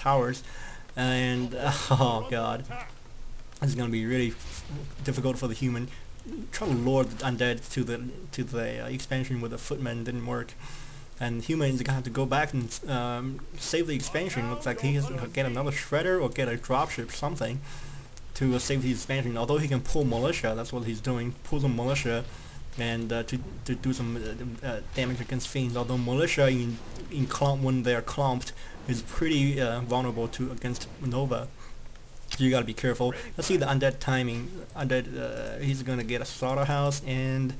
towers, and oh god, it's gonna be really difficult for the human. Try to lure the undead to the expansion with the footman didn't work, and human is gonna have to go back and save the expansion. Looks like he has to get another shredder or get a dropship something to save the expansion. Although he can pull militia, that's what he's doing. Pull the militia and to do some damage against fiends. Although militia in clump when they're clumped is pretty vulnerable to against Nova. So you gotta be careful. Let's see the undead timing. Undead, he's gonna get a slaughterhouse, and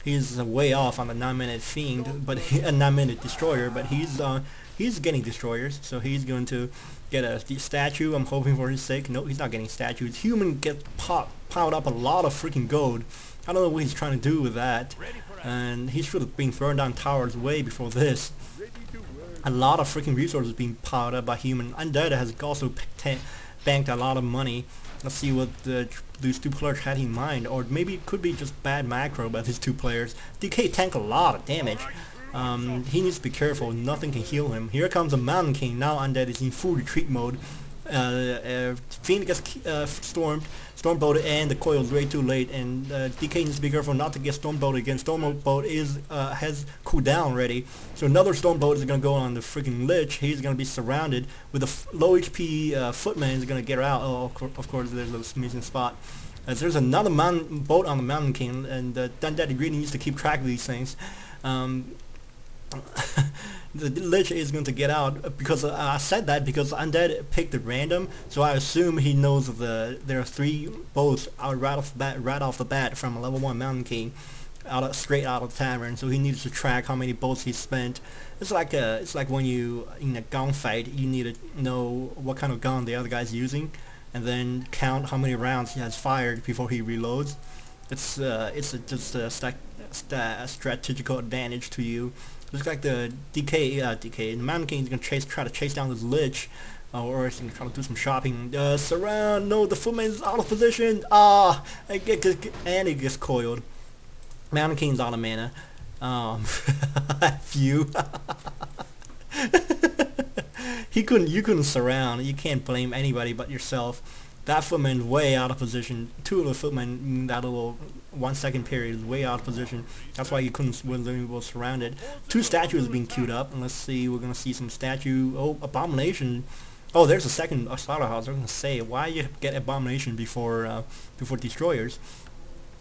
he's way off on the 9-minute fiend, but a 9-minute destroyer. But he's getting destroyers, so he's going to get a statue. I'm hoping for his sake. No, he's not getting statues. Human gets piled up a lot of freaking gold. I don't know what he's trying to do with that, and he should have been throwing down towers way before this. A lot of freaking resources being piled up by human. Undead has also banked a lot of money. Let's see what these two players had in mind, or maybe it could be just bad macro by these two players. DK tank a lot of damage. He needs to be careful. Nothing can heal him. Here comes a Mountain King. Now undead is in full retreat mode. Fiend gets stormbolted, and the coil is way too late. And DK needs to be careful not to get stormbolted again. Stormbolt has cooldown already, so another stormbolt is gonna go on the freaking lich. He's gonna be surrounded with a low HP footman. Is gonna get out. Oh, of course, there's a missing spot. As there's another bolt on the Mountain King, and Undead really needs to keep track of these things. The lich is going to get out because I said that because undead picked at random, so I assume he knows there are 3 bolts out right off the bat from a level 1 Mountain King, straight out of the tavern. So he needs to track how many bolts he spent. It's like when you in a gun fight, you need to know what kind of gun the other guy's using, and then count how many rounds he has fired before he reloads. It's just a strategical advantage to you. Looks like the the Mountain King is gonna try to chase down this lich, or he's gonna try to do some shopping. Surround! No, the footman is out of position. And he gets coiled. Mountain King's out of mana. Phew. You couldn't surround. You can't blame anybody but yourself. That footman way out of position. 2 of the footmen in that little 1-second period is way out of position. That's why you couldn't was surrounded. 2 statues being queued up, and let's see, we're gonna see some statue. Oh, abomination. Oh, there's a second slaughterhouse. I was gonna say, why you get abomination before destroyers?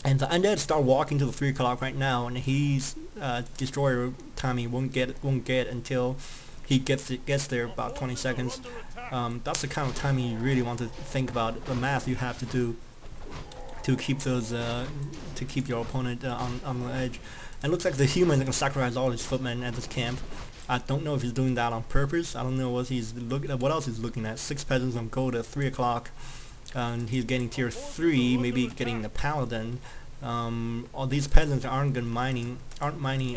And the undead start walking to the 3 o'clock right now, and he's destroyer timing won't get until he gets there about 20 seconds. That's the kind of timing you really want to think about. The math you have to do to keep those to keep your opponent on the edge. And it looks like the human is gonna sacrifice all his footmen at this camp. I don't know if he's doing that on purpose. I don't know what he's looking at. What else he's looking at? 6 peasants on gold at 3 o'clock, and he's getting tier 3, maybe getting the paladin. All these peasants aren't mining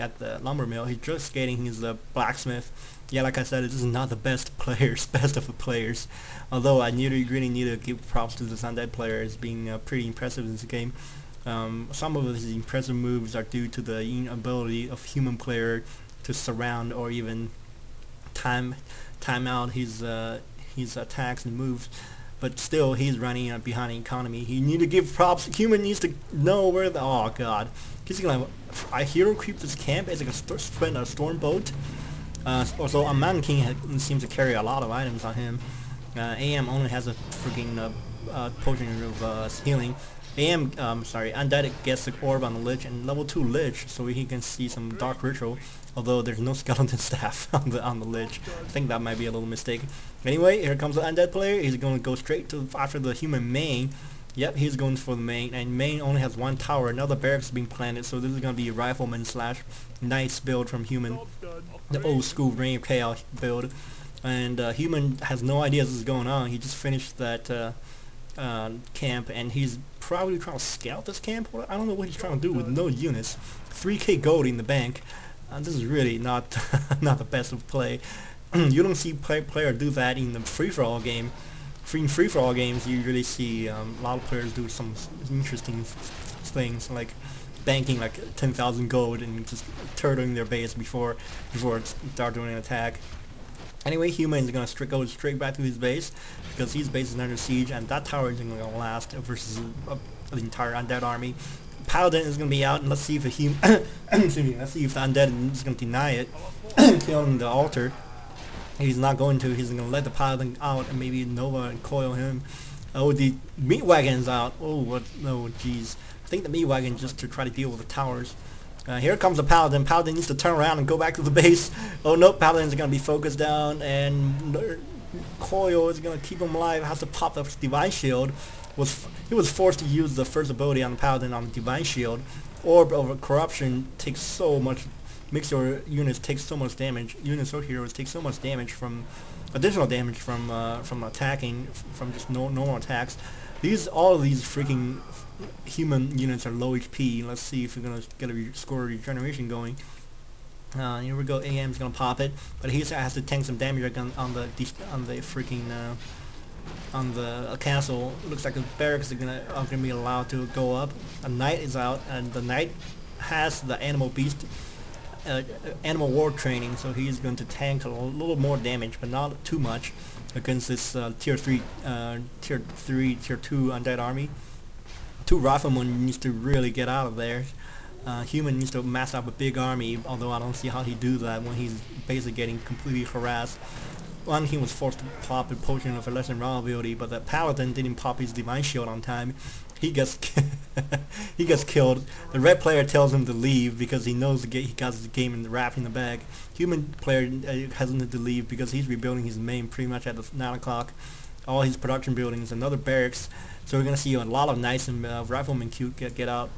at the lumber mill. He's just getting his blacksmith. Yeah, like I said, this is not the best of the players. Although I really need to give props to this undead player as being pretty impressive in this game. Some of his impressive moves are due to the inability of human player to surround or even time out his attacks and moves. But still, he's running behind the economy. He need to give props. Human needs to know where the... Oh, God. He's gonna... I hero creep this camp. Is gonna spend a storm boat. Also, a Mountain King seems to carry a lot of items on him. AM only has a freaking potion of healing. Undead gets the orb on the lich and level 2 lich, so he can see some dark ritual. Although there's no skeleton staff on the lich. I think that might be a little mistake. Anyway, here comes the undead player. He's going to go straight to after the human main. Yep, he's going for the main, and main only has 1 tower. Another barracks is being planted, so this is going to be a rifleman / knights build from human, the old school Reign of Chaos build. And human has no idea this is going on. He just finished that camp, and he's probably trying to scout this camp. I don't know what he's trying to do with no units. 3k gold in the bank. This is really not not the best of play. You don't see player do that in the free-for-all game. In free-for-all games, you really see a lot of players do some interesting things, like banking like 10,000 gold and just turtling their base before start doing an attack. Anyway, Human is gonna go straight back to his base because his base is under siege, and that tower isn't gonna last versus the entire undead army. Paladin is gonna be out, and let's see if the let's see if the undead is gonna deny it, killing the altar. He's not going to. He's gonna let the Paladin out, and maybe Nova and coil him. Oh, the meat wagon's out. Oh, what? No, jeez. I think the meat wagon just to try to deal with the towers. Here comes the Paladin. Paladin needs to turn around and go back to the base. Oh no, Paladin's gonna be focused down, and Coil is gonna keep him alive. Has to pop up his Divine Shield. He was forced to use the first ability on the Paladin on the Divine Shield. Orb of Corruption takes so much. Makes your units take so much damage. Units or heroes take so much damage from additional damage from attacking from just normal attacks. All of these freaking human units are low HP. Let's see if we're gonna get a score regeneration going. Here we go. AM's gonna pop it, but he has to tank some damage on the freaking on the castle. Looks like the barracks are gonna be allowed to go up. A knight is out, and the knight has the animal beast. Animal war training, so he's going to tank a little more damage, but not too much against this tier 2 undead army. 2 riflemen needs to really get out of there. Human needs to mass up a big army, although I don't see how he do that when he's basically getting completely harassed. One, he was forced to pop a potion of a lesser raw ability, but the Paladin didn't pop his Divine Shield on time. He gets he gets killed. The red player tells him to leave because he knows he got his game wrapped in the bag. Human player hesitant to leave because he's rebuilding his main pretty much at the 9 o'clock. All his production buildings, another barracks. So we're gonna see a lot of knights and riflemen get out.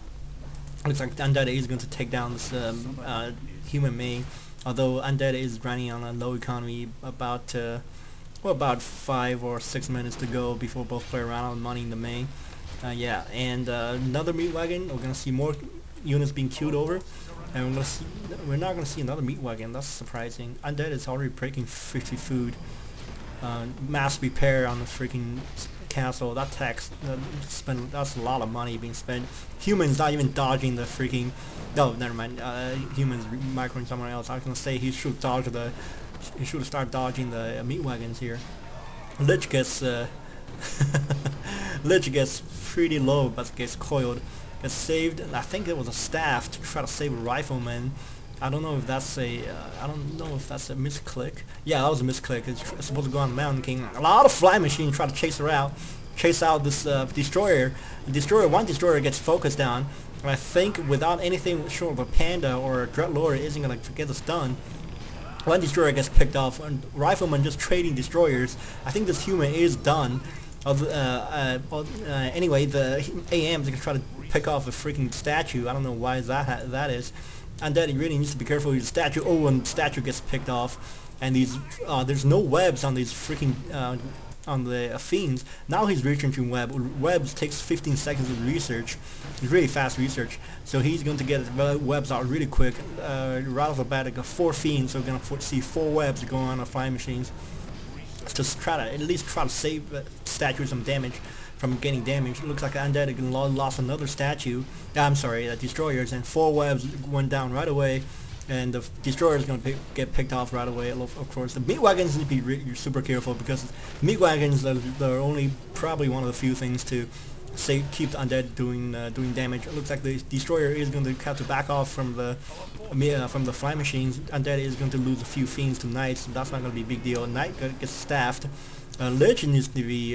Looks like Undead is going to take down this human main. Although Undead is running on a low economy, about 5 or 6 minutes to go before both players run out of money in the main. Yeah, and another meat wagon. We're gonna see more units being queued over, and we're not gonna see another meat wagon. That's surprising. Undead is already breaking 50 food. Mass repair on the freaking castle. That's a lot of money being spent. Humans not even dodging the freaking. No, never mind. Humans microing somewhere else. I was gonna say he should dodge the. He should start dodging the meat wagons here. Lich gets. Lich gets pretty low, but gets coiled. Gets saved. I think it was a staff to try to save a rifleman. I don't know if that's a misclick. Yeah, that was a misclick. It's supposed to go on the Mountain King. A lot of fly machines try to chase out this destroyer. One destroyer gets focused down. And I think without anything short of a panda or a dreadlord isn't gonna get this done. One destroyer gets picked off, and riflemen just trading destroyers. I think this human is done. Anyway, the AM's gonna try to pick off a freaking statue. I don't know why that is. Undead, he really needs to be careful with the statue. Oh, and the statue gets picked off, and there's no webs on these freaking on the fiends. Now he's researching webs takes 15 seconds of research. It's really fast research, so he's going to get webs out really quick. Right off the bat, I got 4 fiends, so we're gonna see 4 webs going on flying machines. Just at least try to save the statue some damage from getting damaged. It looks like Undead lost another statue. I'm sorry, destroyers, and 4 webs went down right away, and the destroyer is going to get picked off right away. Of course, the meat wagons need to be super careful because meat wagons are only probably one of the few things to keep the Undead doing damage. It looks like the destroyer is going to have to back off from the fly machines. Undead is going to lose a few fiends to knights, so that's not going to be a big deal. Knight gets staffed. Lich needs to be